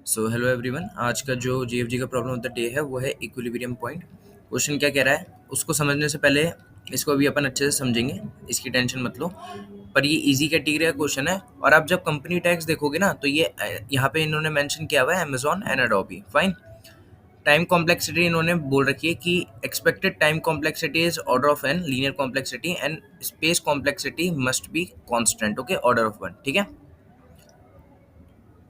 So hello everyone, आज का जो जीएफजी का प्रॉब्लम ऑफ द डे है वो है इक्विलिब्रियम पॉइंट। क्वेश्चन क्या कह रहा है उसको समझने से पहले इसको अभी अपन अच्छे से समझेंगे, इसकी टेंशन मत लो। पर ये इजी कैटेगरी का क्वेश्चन है और आप जब कंपनी टैक्स देखोगे ना तो ये यहाँ पे इन्होंने मेंशन किया हुआ है Amazon and Adobe. Fine. Time complexity इन्होंने बोल रखी है कि expected time complexity is order of n linear complexity and space complexity must be constant. Okay, order of one. ठीक है,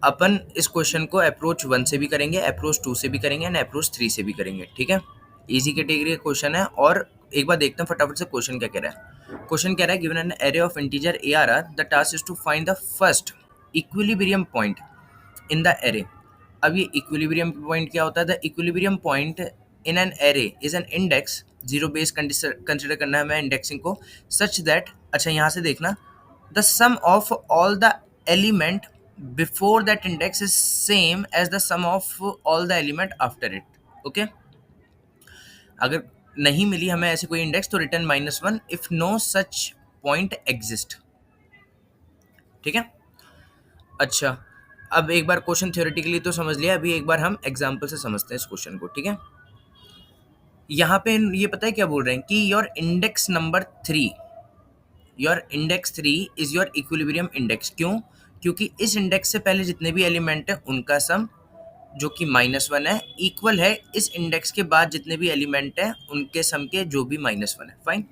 अपन इस क्वेश्चन को अप्रोच 1 से भी करेंगे, अप्रोच 2 से भी करेंगे एंड अप्रोच 3 से भी करेंगे। ठीक है, इजी कैटेगरी का क्वेश्चन है। और एक बार देखते हैं फटाफट से क्वेश्चन क्या कह रहा है। क्वेश्चन कह रहा है given an array of integer ARR, the task is to find the first equilibrium point in the array. अब ये इक्विलिब्रियम पॉइंट क्या होता है? The equilibrium point in an array is an index, zero base consider करना है हमें indexing को, such that, अच्छा यहाँ से देखना, the sum of all the element before that index is same as the sum of all the element after it. Okay, अगर नहीं मिली हमें ऐसे कोई इंडेक्स तो return -1 if no such point exist. ठीक है, अच्छा अब एक बार क्वेश्चन थ्योरेटिकली तो समझ लिया, अभी एक बार हम एग्जाम्पल से समझते हैं इस क्वेश्चन को। ठीक है, यहाँ पे ये पता है क्या बोल रहे हैं कि your index number 3, your index 3 is your equilibrium index. क्यों? क्योंकि इस इंडेक्स से पहले जितने भी एलिमेंट है उनका सम जो कि -1 है इक्वल है इस इंडेक्स के बाद जितने भी एलिमेंट है उनके सम के जो भी -1 है। Fine.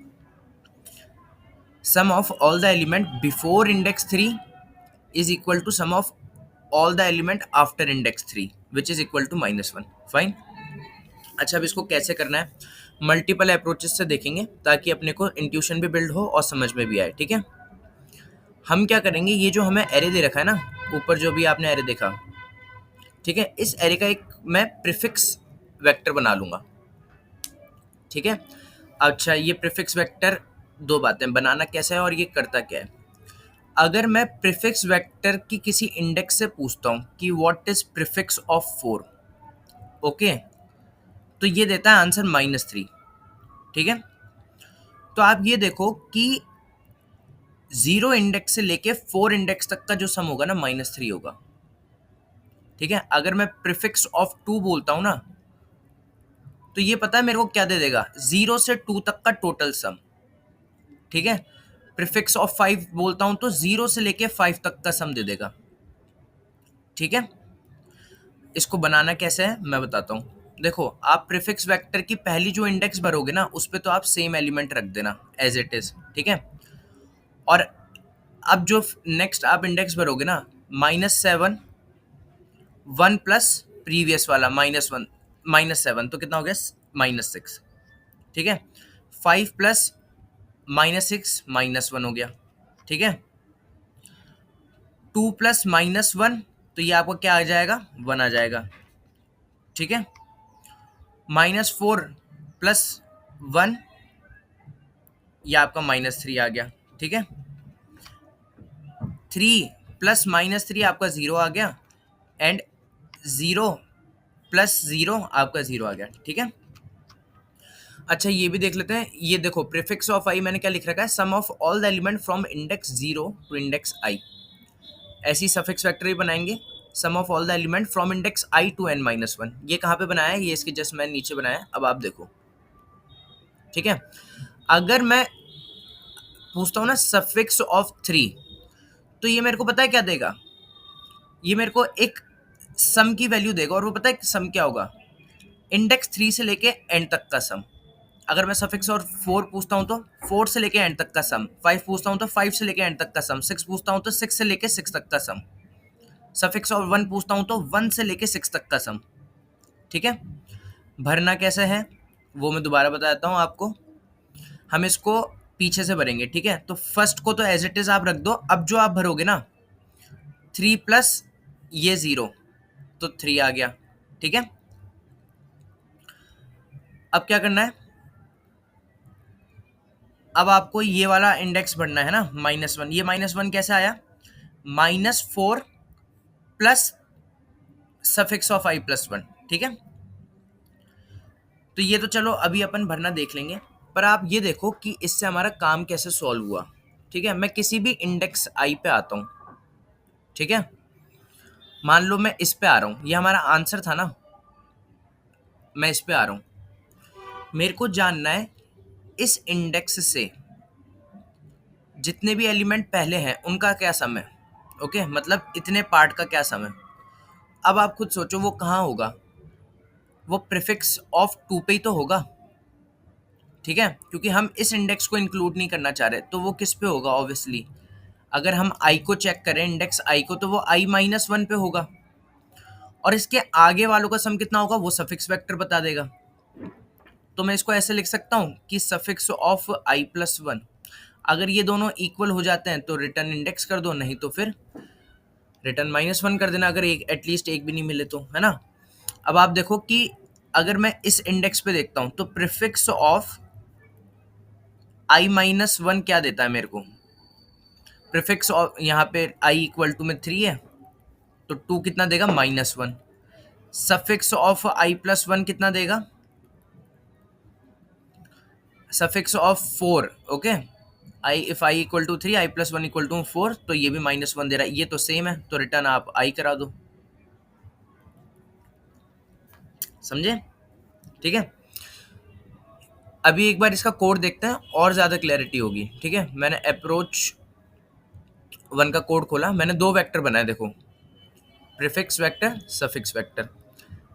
Sum of all the element before index 3 is equal to sum of all the element after index 3 which is equal to -1। Fine. अच्छा अब इसको कैसे करना है, मल्टीपल अप्रोचेस से देखेंगे ताकि अपने को इंट्यूशन भी बिल्ड हो और समझ में भी आए। ठीक है, हम क्या करेंगे, ये जो हमें एरे दे रखा है ना, ऊपर जो भी आपने एरे देखा, ठीक है, इस एरे का एक मैं प्रीफिक्स वेक्टर बना लूंगा। ठीक है, अच्छा ये प्रीफिक्स वेक्टर, दो बातें, बनाना कैसा है और ये करता क्या है। अगर मैं प्रीफिक्स वेक्टर की किसी इंडेक्स से पूछता हूं कि what is prefix of 4, okay, तो ये देता है आंसर -3। ठीक है, तो आप ये देखो कि 0 इंडेक्स से लेके 4 इंडेक्स तक का जो सम होगा ना -3 होगा। ठीक है, अगर मैं प्रीफिक्स ऑफ 2 बोलता हूं ना तो ये पता है मेरे को क्या दे देगा, 0 से 2 तक का टोटल सम। ठीक है, प्रीफिक्स ऑफ 5 बोलता हूं तो 0 से लेके 5 तक का सम दे देगा। ठीक है, इसको बनाना कैसे है मैं बताता हूं। देखो, आप प्रीफिक्स वेक्टर की पहली जो इंडेक्स भरोगे ना उस पे तो आप सेम एलिमेंट रख देना एज इट इज। ठीक है, और अब जो नेक्स्ट आप इंडेक्स भरोगे ना, -7, 1 प्लस प्रीवियस वाला -1, -7 तो कितना हो गया, -6। ठीक है, 5 प्लस -6 -1 हो गया। ठीक है, 2 प्लस -1 तो ये आपको क्या आ जाएगा, 1 आ जाएगा। ठीक है, -4 प्लस 1 ये आपका -3 आ गया। ठीक है, 3 प्लस -3 आपका 0 आ गया एंड 0 प्लस 0 आपका 0 आ गया। ठीक है, अच्छा ये भी देख लेते हैं, ये देखो प्रीफिक्स ऑफ आई मैंने क्या लिख रखा है, sum of all the element from index 0 to index i. ऐसी सफिक्स वेक्टर भी बनाएंगे, sum of all the element from index i to n-1। ये कहाँ पे बनाया है, ये इसके जस्ट मैंने नीचे बनाया है, अब आप देखो। ठीक है, अगर मैं पूछता हूँ ना सफिक्स ऑफ 3 तो ये मेरे को पता है क्या देगा, ये मेरे को एक सम की वैल्यू देगा और वो पता है सम क्या होगा, इंडेक्स 3 से लेके एंड तक का सम। अगर मैं सफिक्स और 4 पूछता हूँ तो 4 से लेके एंड तक का सम, 5 पूछता हूँ तो 5 से लेके एंड तक का सम, 6 पूछता हूँ तो 6 से लेके 6 तक का सम, सफिक्स और 1 पूछता हूँ तो 1 से लेके 6 तक का सम। ठीक है, भरना कैसे है वो मैं दोबारा बता देता हूँ आपको, हम इसको पीछे से भरेंगे। ठीक है, तो फर्स्ट को तो एज इट इज आप रख दो, अब जो आप भरोगे ना 3 प्लस ये 0 तो 3 आ गया। ठीक है, अब क्या करना है, अब आपको ये वाला इंडेक्स भरना है ना -1, ये -1 कैसे आया, -4 plus suffix of i plus 1। ठीक है, तो ये तो चलो अभी अपन भरना देख लेंगे, पर आप ये देखो कि इससे हमारा काम कैसे सॉल्व हुआ। ठीक है, मैं किसी भी इंडेक्स i पे आता हूँ। ठीक है, मान लो मैं इस पे आ रहा हूँ, ये हमारा आंसर था ना, मैं इस पे आ रहा हूँ, मेरे को जानना है इस इंडेक्स से जितने भी एलिमेंट पहले हैं उनका क्या सम है। ओके, मतलब इतने पार्ट का क्या सम है। अब आप खुद सोचो वो कहाँ होगा, वो प्रीफिक्स ऑफ 2 पे ही तो होगा, ठीक है, क्योंकि हम इस इंडेक्स को इंक्लूड नहीं करना चाह रहे, तो वो किस पे होगा ऑब्वियसली। अगर हम आई को चेक करें, इंडेक्स आई को, तो वो आई माइनस वन पे होगा, और इसके आगे वालों का सम कितना होगा वो सफिक्स वेक्टर बता देगा। तो मैं इसको ऐसे लिख सकता हूँ कि suffix of i plus one, अगर ये दोनों इक्वल हो जाते हैं तो रिटर्न इंडेक्स कर दो, नहीं तो फिर रिटर्न माइनस वन कर देना, अगर एक एटलीस्ट एक भी नहीं मिले तो, है ना। अब आप देखो कि अगर मैं इस इंडेक्स पे देखता हूं तो prefix of I minus one क्या देता है मेरे को, प्रीफिक्स ऑफ यहाँ पे आई इक्वल टू में 3 है, तो 2 कितना देगा -1। Suffix of i plus one कितना देगा, suffix of 4। Okay, i if i equal to 3 i plus one equal to 4, तो ये भी -1 दे रहा है, ये तो सेम है, तो रिटर्न आप आई करा दो। समझे, ठीक है। अभी एक बार इसका कोड देखते हैं और ज़्यादा क्लैरिटी होगी, ठीक है। मैंने अप्रोच 1 का कोड खोला, मैंने 2 वेक्टर बनाए, देखो प्रीफिक्स वेक्टर सफिक्स वेक्टर,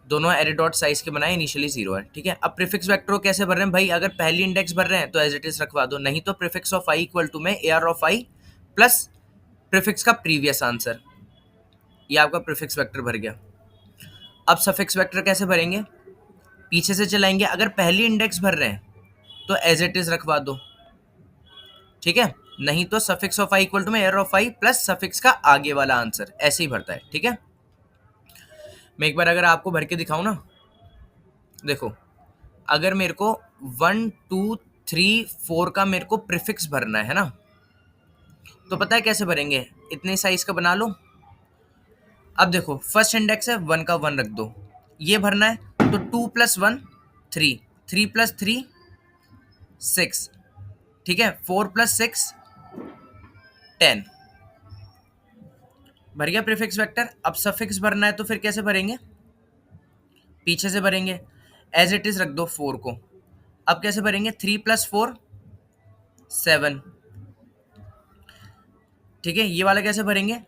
दोनों एरे डॉट साइज के बनाए, इनिशियली 0 है, ठीक है। अब प्रीफिक्स वेक्टर को कैसे भर रहे हैं भाई, अगर पहली इंडेक्स भर रहे हैं तो एज इट इज रखवा दो, नहीं तो prefix of i equal to में A R of i plus prefix का प्रीवियस आंसर, ये आपका प्रीफिक्स वेक्टर भर गया। अब सफिक्स वेक्टर कैसे भरेंगे, पीछे से चलाएंगे, अगर पहली इंडेक्स भर रहे हैं तो एज इट इज रखवा दो, ठीक है, नहीं तो suffix of i equal to में air of i plus suffix का आगे वाला आंसर, ऐसे ही भरता है, ठीक है। मैं एक बार अगर आपको भर के दिखाऊं ना, देखो अगर मेरे को 1 2 3 4 का मेरे को प्रीफिक्स भरना है ना, तो पता है कैसे भरेंगे, इतने साइज का बना लो। अब देखो फर्स्ट इंडेक्स है 1 का 1 रख दो, ये भरना है, तो 2 + 1 3, 3 + 3 6, ठीक है, 4 + 6 10, भर गया प्रीफिक्स वेक्टर। अब सफिक्स भरना है तो फिर कैसे भरेंगे, पीछे से भरेंगे, एज इट इज रख दो 4 को। अब कैसे भरेंगे, 3 + 4 7, ठीक है, ये वाला कैसे भरेंगे,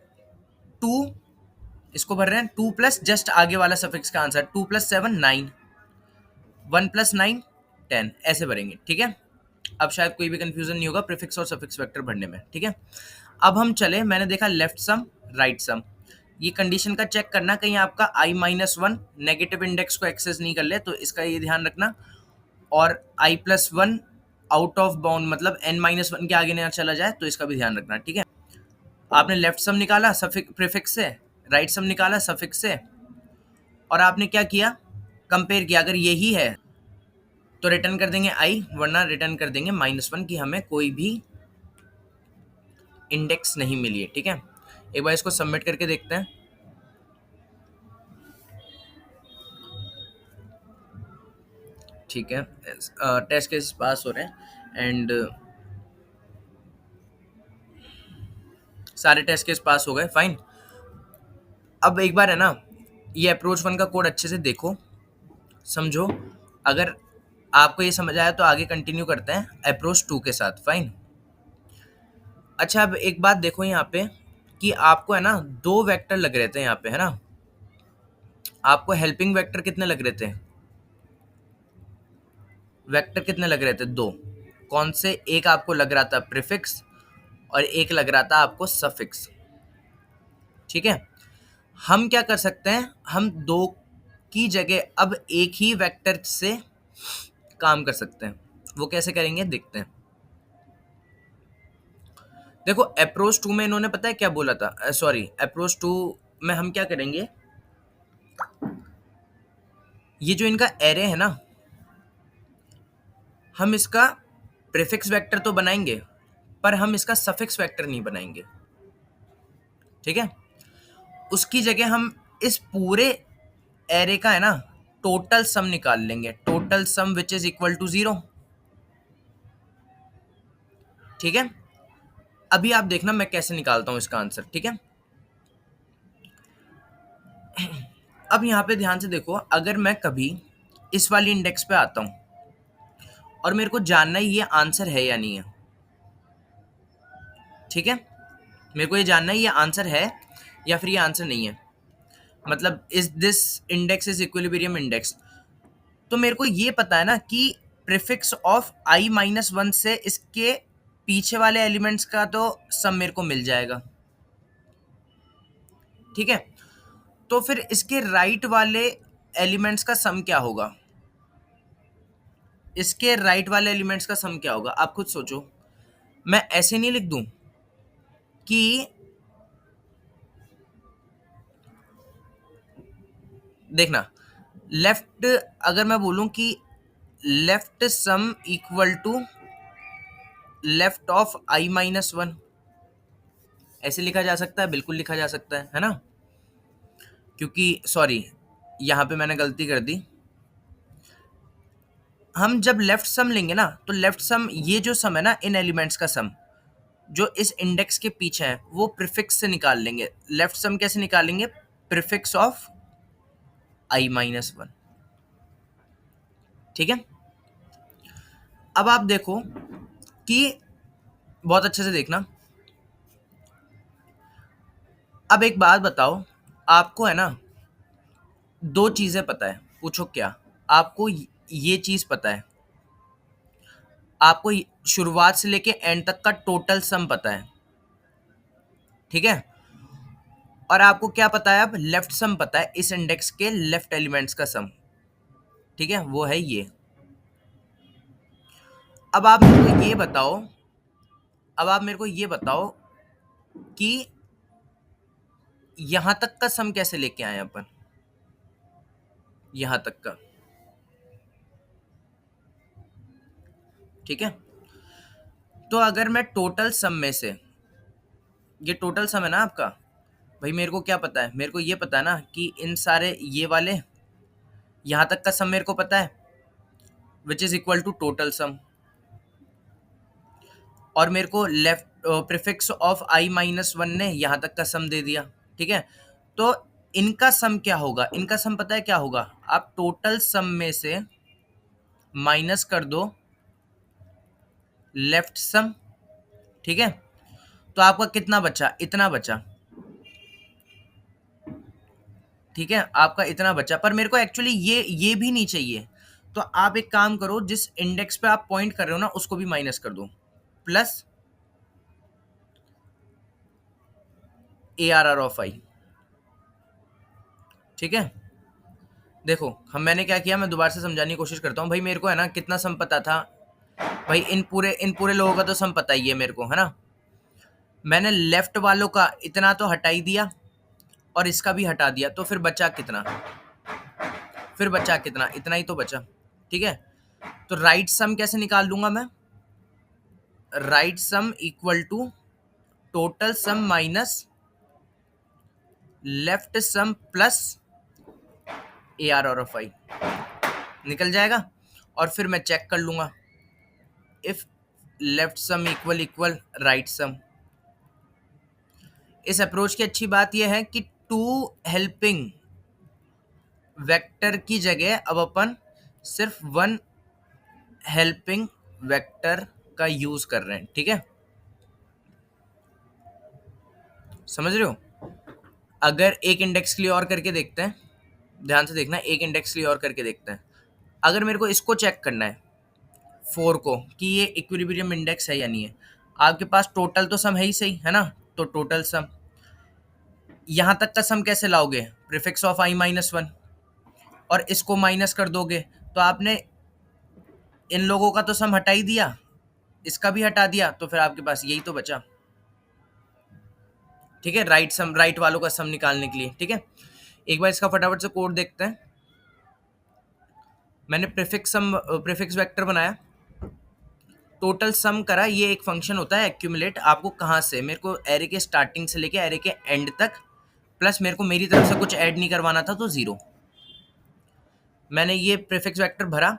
2, इसको भर रहे हैं 2 प्लस जस्ट आगे वाला सफिक्स का आंसर, 2 + 7 9, 1 + 9 10, ऐसे भरेंगे, ठीक है। अब शायद कोई भी कंफ्यूजन नहीं होगा प्रीफिक्स और सफिक्स वेक्टर भरने में, ठीक है। अब हम चले, मैंने देखा लेफ्ट सम राइट सम, ये कंडीशन का चेक करना कहीं आपका i-1 नेगेटिव इंडेक्स को एक्सेस नहीं कर ले, तो इसका ये ध्यान रखना, और i+1 आउट ऑफ बाउंड मतलब n-1 के आगे ना चला जाए, तो इसका भी ध्यान रखना, ठीक है। आपने लेफ्ट सम निकाला सफिक्स प्रीफिक्स से, राइट सम निकाला सफिक्स से, और आपने क्या किया, कंपेयर किया, अगर यही है तो रिटर्न कर देंगे i, वरना रिटर्न कर देंगे -1 की हमें कोई भी इंडेक्स नहीं मिली है, ठीक है। एक बार इसको सबमिट करके देखते हैं, ठीक है। टेस्ट केस पास हो रहे हैं, एंड सारे टेस्ट केस पास हो गए, फाइन। अब एक बार है ना, ये अप्रोच 1 का कोड अच्छे से देखो, समझो, अगर आपको ये समझ आया तो आगे कंटिन्यू करते हैं अप्रोच 2 के साथ, फाइन। अच्छा, अब एक बात देखो यहाँ पे कि आपको है ना 2 वेक्टर लग रहे थे यहाँ पे, है ना, आपको हेल्पिंग वेक्टर कितने लग रहे थे, वेक्टर कितने लग रहे थे, 2, कौन से, एक आपको लग रहा था प्रीफिक्स और एक लग रहा था आपको सफिक्स, ठीक है। हम क्या कर सकते हैं, हम 2 की जगह अब एक ही वेक्टर से काम कर सकते हैं, वो कैसे करेंगे देखते हैं। देखो अप्रोच 2 में इन्होंने पता है क्या बोला था, सॉरी अप्रोच 2 में हम क्या करेंगे, ये जो इनका एरे है ना, हम इसका प्रीफिक्स वेक्टर तो बनाएंगे पर हम इसका सफिक्स वेक्टर नहीं बनाएंगे, ठीक है। उसकी जगह हम इस पूरे एरे का है ना टोटल सम निकाल लेंगे, total sum which is equal to 0, ठीक है। अभी आप देखना मैं कैसे निकालता हूं इसका आंसर, ठीक है। अब यहाँ पे ध्यान से देखो, अगर मैं कभी इस वाली इंडेक्स पे आता हूँ और मेरे को जानना ही ये आंसर है या नहीं है, ठीक है, मेरे को ये जानना है ये आंसर है या फिर ये आंसर नहीं है, मतलब is this index is equilibrium index, तो मेरे को ये पता है ना कि prefix of i minus one से इसके पीछे वाले एलिमेंट्स का तो सम मेरे को मिल जाएगा, ठीक है। तो फिर इसके राइट वाले एलिमेंट्स का सम क्या होगा, इसके राइट वाले एलिमेंट्स का सम क्या होगा, आप खुद सोचो। मैं ऐसे नहीं लिख दूं कि, देखना, लेफ्ट, अगर मैं बोलूं कि left sum equal to left of i minus one, ऐसे लिखा जा सकता है, बिल्कुल लिखा जा सकता है ना, क्योंकि सॉरी यहाँ पे मैंने गलती कर दी। हम जब लेफ्ट सम लेंगे ना, तो लेफ्ट सम, ये जो सम है ना इन एलिमेंट्स का सम, जो इस इंडेक्स के पीछे है, वो प्रीफिक्स से निकाल लेंगे। लेफ्ट सम कैसे निकालेंगे, prefix of i minus one, ठीक है। अब आप देखो कि, बहुत अच्छे से देखना, अब एक बात बताओ, आपको है ना दो चीजें पता है, पूछो क्या, आपको ये चीज पता है, आपको शुरुआत से लेके एंड तक का टोटल सम पता है, ठीक है, और आपको क्या पता है, अब लेफ्ट सम पता है, इस इंडेक्स के लेफ्ट एलिमेंट्स का सम, ठीक है, वो है ये। अब आप मेरे को ये बताओ, अब आप मेरे को ये बताओ कि यहां तक का सम कैसे लेके आए अपन, यहां तक का, ठीक है। तो अगर मैं टोटल सम में से, ये टोटल सम है ना आपका, भाई मेरे को क्या पता है, मेरे को ये पता है ना कि इन सारे ये वाले यहां तक का सम मेरे को पता है, which is equal to total sum, और मेरे को left prefix of i minus one ने यहां तक का सम दे दिया, ठीक है। तो इनका सम क्या होगा, इनका सम पता है क्या होगा, आप टोटल सम में से माइनस कर दो लेफ्ट सम, ठीक है, तो आपका कितना बचा, इतना बचा, ठीक है, आपका इतना बचा। पर मेरे को एक्चुअली ये भी नहीं चाहिए, तो आप एक काम करो, जिस इंडेक्स पे आप पॉइंट कर रहे हो ना उसको भी माइनस कर दो, प्लस ARR ऑफ i, ठीक है। देखो मैंने क्या किया, मैं दोबारा से समझाने की कोशिश करता हूँ। भाई मेरे को है ना कितना सम पता था, भाई इन पूरे लोगों का तो सम पता ही है मेरे को, है ना। मैंने लेफ्ट वालों का इतना तो हटा ही दिया और इसका भी हटा दिया, तो फिर बचा कितना, फिर बचा कितना, इतना ही तो बचा, ठीक है। तो राइट सम कैसे निकाल लूंगा मैं, right sum equal to total sum minus left sum plus ARR of i, निकल जाएगा। और फिर मैं चेक कर लूंगा, if left sum equal equal right sum. इस अप्रोच की अच्छी बात यह है कि टू हेल्पिंग वेक्टर की जगह अब अपन सिर्फ वन हेल्पिंग वेक्टर का यूज कर रहे हैं, ठीक है, समझ रहे हो। अगर एक इंडेक्स के लिए और करके देखते हैं, ध्यान से देखना, एक इंडेक्स के लिए और करके देखते हैं। अगर मेरे को इसको चेक करना है, 4 को, कि ये इक्विलिब्रियम इंडेक्स है या नहीं है, आपके पास टोटल तो सम है ही सही, है ना, तो टोटल सम, यहां तक का सम कैसे लाओगे, prefix of i minus one, और इसको माइनस कर दोगे, तो आपने इन लोगों का तो सम हटा ही दिया, इसका भी हटा दिया, तो फिर आपके पास यही तो बचा, ठीक है, राइट सम, राइट वालों का सम निकालने के लिए, ठीक है। एक बार इसका फटाफट से कोड देखते हैं। मैंने प्रीफिक्स वेक्टर बनाया, टोटल सम करा, ये एक फंक्शन होता है एक्यूमुलेट, आपको कहाँ से, मेरे को एरे के स्टार्टिंग से लेके एरे के एंड तक, प्लस मेरे को मेरी तरफ से कुछ ऐड नहीं करवाना था, तो जीरो। मैंने ये प्रीफिक्स वेक्टर भरा,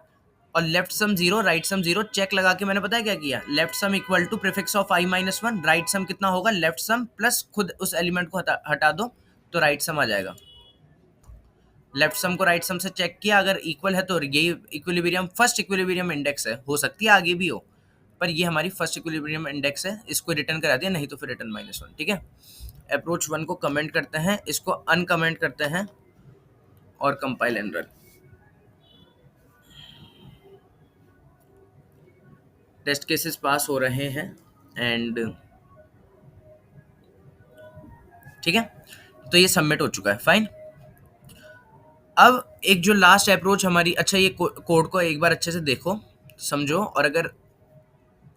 और left sum zero right sum zero, check लगा के मैंने पता है क्या किया, left sum equal to prefix of i minus one, right sum कितना होगा, लेफ्ट सम प्लस खुद उस एलिमेंट को हटा दो, तो राइट सम आ जाएगा। लेफ्ट सम को राइट सम से चेक किया, अगर इक्वल है तो ये इक्विलिब्रियम फर्स्ट इक्विलिब्रियम इंडेक्स है, हो सकती है आगे भी हो, पर ये हमारी फर्स्ट इक्विलिब्रियम इंडेक्स है, इसको रिटर्न करा दिया, नहीं तो फिर रिटर्न -1। ठीक है, अप्रोच 1 को कमेंट करते हैं, इसको अनकमेंट करते हैं और compile and run. Test cases pass हो रहे हैं एंड ठीक है, तो ये सबमिट हो चुका है, फाइन। अब एक जो लास्ट अप्रोच हमारी, अच्छा ये कोड को एक बार अच्छे से देखो, समझो, और अगर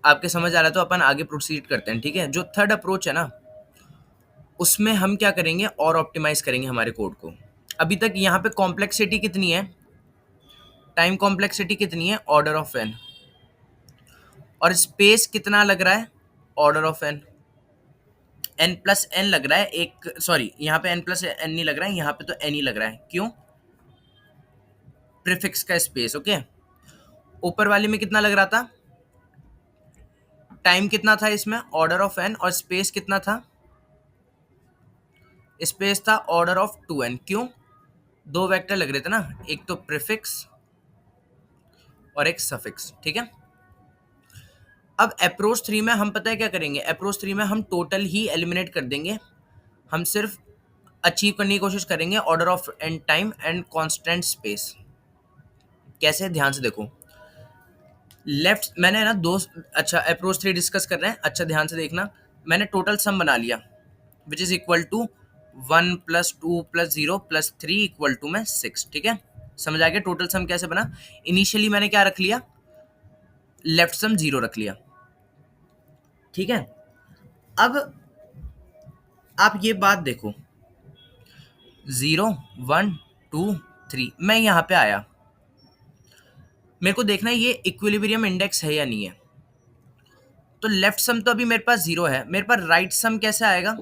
आपके समझ आ रहा है तो अपन आगे प्रोसीड करते हैं। ठीक है, जो थर्ड अप्रोच है ना, उसमें हम क्या करेंगे और ऑप्टिमाइज करेंगे हमारे कोड को। अभी तक यहाँ पे कॉम्प्लेक्सिटी कितनी है, टाइम कॉम्प्लेक्सिटी कितनी है, ऑर्डर ऑफ एन, और स्पेस कितना लग रहा है, order of n, n plus n लग रहा है, एक सॉरी यहाँ पे एन प्लस एन नहीं लग रहा है, यहाँ पे तो एन ही लग रहा है, क्यों, प्रीफिक्स का स्पेस। ओके, ऊपर वाले में कितना लग रहा था, टाइम कितना था इसमें, ऑर्डर ऑफ एन, और स्पेस कितना था, स्पेस था ऑर्डर ऑफ 2n, क्यों, दो वेक्टर लग रहे थे ना, एक तो प्रीफिक्स और एक सफिक्स। ठीक है, अब अप्रोच 3 में हम पता है क्या करेंगे, अप्रोच 3 में हम टोटल ही एलिमिनेट कर देंगे, हम सिर्फ अचीव करने की कोशिश करेंगे order of and time and constant space. कैसे, ध्यान से देखो, लेफ्ट मैंने ना दो, अच्छा अप्रोच 3 डिस्कस कर रहे हैं, अच्छा ध्यान से देखना, मैंने टोटल सम बना लिया which is equal to 1 + 2 + 0 + 3 equal to में 6। ठीक है, समझ आ गया टोटल सम कैसे बना। इनिशियली मैंने क्या रख लिया, लेफ्ट सम 0 रख लिया। ठीक है, अब आप ये बात देखो, 0 1 2 3, मैं यहां पे आया, मेरे को देखना है ये इक्विलिब्रियम इंडेक्स है या नहीं है, तो लेफ्ट सम तो अभी मेरे पास 0 है, मेरे पास राइट सम कैसे आएगा,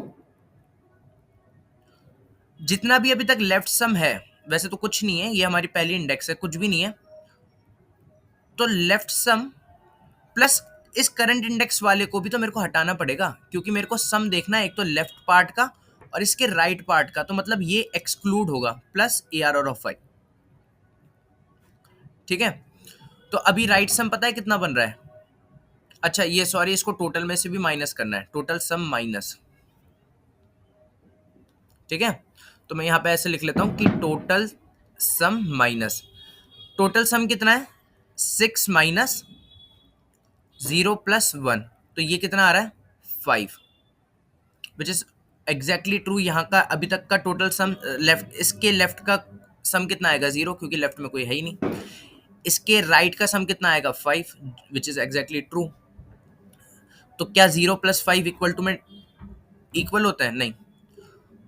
जितना भी अभी तक लेफ्ट सम है, वैसे तो कुछ नहीं है, ये हमारी पहली इंडेक्स है, कुछ भी नहीं है, तो लेफ्ट सम प्लस इस करंट इंडेक्स वाले को भी तो मेरे को हटाना पड़ेगा, क्योंकि मेरे को सम देखना है एक तो लेफ्ट पार्ट का और इसके राइट पार्ट का, तो मतलब ये एक्सक्लूड होगा, प्लस ARR ऑफ 5। ठीक है, तो अभी राइट सम पता है कितना बन रहा है, अच्छा ये सॉरी, इसको टोटल में से भी माइनस करना है, टोटल सम माइनस। ठीक है, तो मैं यहाँ पे ऐसे लिख लेता हूँ कि total sum minus, total sum कितना है, 6 माइनस 0 + 1, तो ये कितना आ रहा है, 5, विच इज एग्जैक्टली ट्रू। यहाँ का अभी तक का टोटल सम लेफ्ट, इसके लेफ्ट का सम कितना आएगा, 0, क्योंकि लेफ्ट में कोई है ही नहीं, इसके राइट का सम कितना आएगा, 5, विच इज एग्जैक्टली ट्रू। तो क्या 0 + 5 इक्वल टू में इक्वल होता है, नहीं,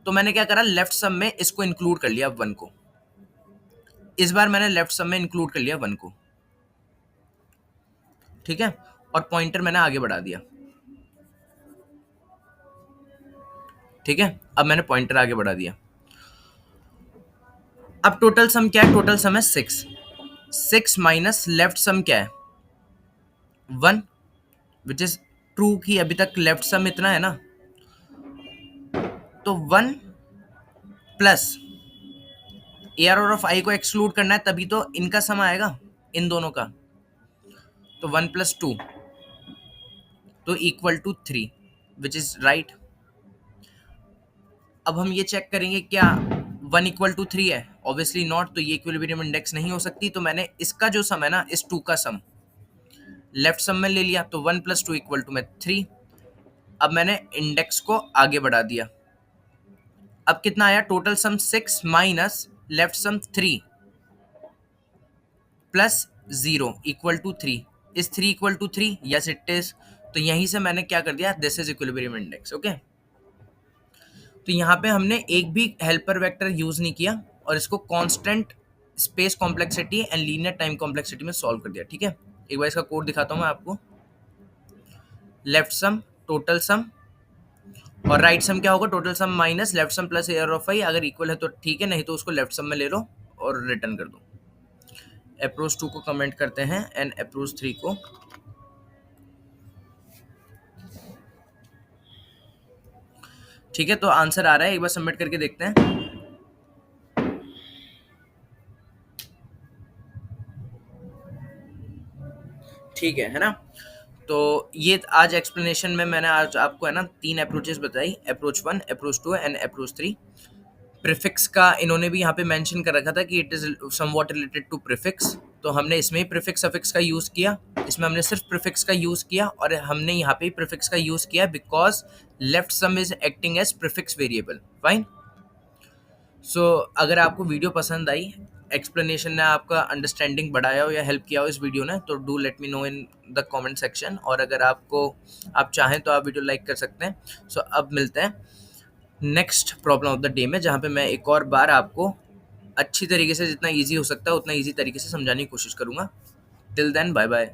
तो मैंने क्या करा, लेफ्ट सम में इसको इंक्लूड कर लिया 1 को, इस बार मैंने लेफ्ट सम में इंक्लूड कर लिया 1 को। ठीक है, और पॉइंटर मैंने आगे बढ़ा दिया। ठीक है, अब मैंने पॉइंटर आगे बढ़ा दिया, अब टोटल सम क्या है, टोटल सम है 6, 6 माइनस लेफ्ट सम क्या है, 1, विच इज ट्रू कि अभी तक लेफ्ट सम इतना है ना, तो 1 प्लस ARR ऑफ I को एक्सक्लूड करना है, तभी तो इनका सम आएगा, इन दोनों का, तो 1 + 2 तो equal to 3, which is right. अब हम ये चेक करेंगे क्या 1 = 3 है, ऑब्वियसली नॉट, तो ये इक्विलिब्रियम इंडेक्स नहीं हो सकती, तो मैंने इसका जो सम है ना, इस 2 का सम लेफ्ट सम में ले लिया, तो 1 + 2 इक्वल टू में 3। अब मैंने इंडेक्स को आगे बढ़ा दिया, अब कितना आया, total sum 6 minus left sum 3 plus 0 equal to 3, इस 3 equal to 3, yes it is, तो यहीं से मैंने क्या कर दिया, this is equilibrium index. Okay, तो यहाँ पे हमने एक भी हेल्पर वेक्टर यूज नहीं किया और इसको constant space complexity and linear time complexity में सॉल्व कर दिया। ठीक है, एक बार इसका कोड दिखाता हूँ मैं आपको, लेफ्ट सम, टोटल सम, और राइट सम क्या होगा, total sum minus left sum plus ARR of I, अगर इक्वल है तो ठीक है, नहीं तो उसको लेफ्ट सम में ले लो और रिटर्न कर दो। अप्रोच 2 को कमेंट करते हैं एंड अप्रोच 3 को, ठीक है, तो आंसर आ रहा है, एक बार सबमिट करके देखते हैं। ठीक है ना? तो ये आज एक्सप्लेनेशन में मैंने आज आपको है ना 3 अप्रोचेस बताई, approach 1, approach 2 and approach 3। Prefix का इन्होंने भी यहाँ पे मेंशन कर रखा था कि it is somewhat related to prefix, तो हमने इसमें ही प्रीफिक्स सफिक्स का यूज़ किया। इसमें हमने सिर्फ प्रीफिक्स का यूज़ किया और हमने यहाँ पे प्रीफिक्स का यूज़ किया because left sum is acting as prefix variable, fine. So अगर आपको वीडियो पसंद आई, एक्सप्लेनेशन ने आपका अंडरस्टैंडिंग बढ़ाया हो या हेल्प किया हो इस वीडियो ने, तो do let me know in the comment section. और अगर आप चाहें तो आप वीडियो लाइक कर सकते हैं। सो अब मिलते हैं next problem of the day में, जहाँ पे मैं एक और बार आपको अच्छी तरीके से, जितना ईजी हो सकता है उतना ईजी तरीके से समझाने की कोशिश करूँगा। Till then bye bye.